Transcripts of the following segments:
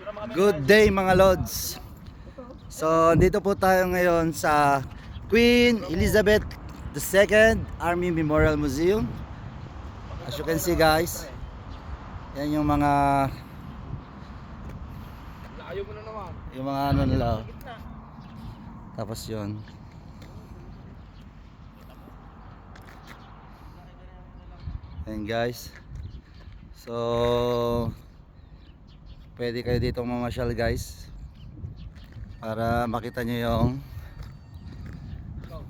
Good day mga Lods. So dito po tayo ngayon sa Queen Elizabeth II Army Memorial Museum. As you can see guys, yan yung mga ano nila. Tapos yun. Yan guys. So pwede kayo dito mamasyal guys para makita nyo yung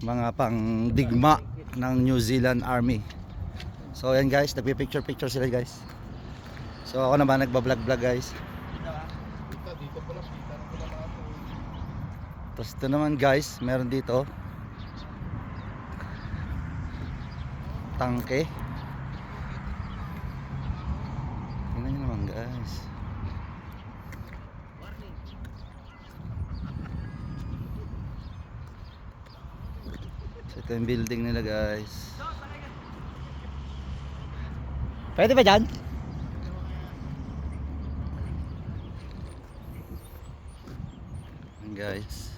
mga pangdigma ng New Zealand Army. So yan guys, nagpi-picture sila guys. So ako naman nagba-vlog guys. Tapos ito naman guys, meron dito tangke. Tingnan nyo naman guys. So ito yung building nila guys. Pwede ba dyan? Guys,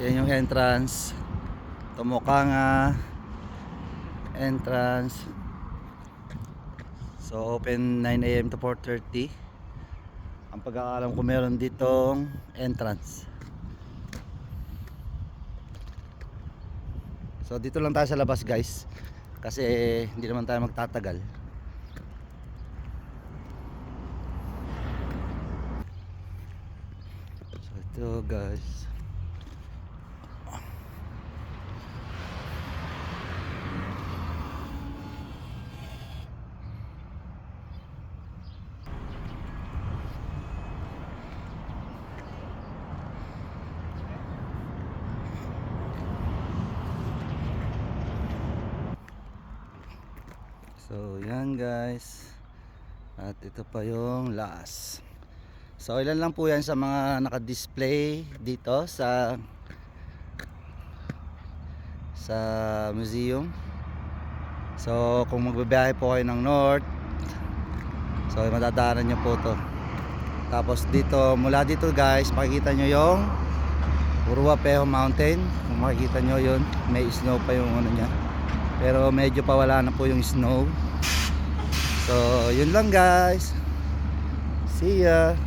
yan yung entrance, Tomokanga entrance. So open 9 AM to 4:30. Ang pagkakaalam ko meron ditong entrance. So dito lang tayo sa labas guys, kasi hindi naman tayo magtatagal. So ito guys, so yan guys, at ito pa yung last. So ilan lang po yan sa mga naka-display dito sa museum. So kung magbabiyahe po kayo ng north, so madadaanan nyo po to. Tapos dito, mula dito guys, makikita nyo yung Uruapeho Mountain. Kung makikita nyo yun, may snow pa yung ano nya, pero medyo pa wala na po yung snow. So yun lang guys, see ya.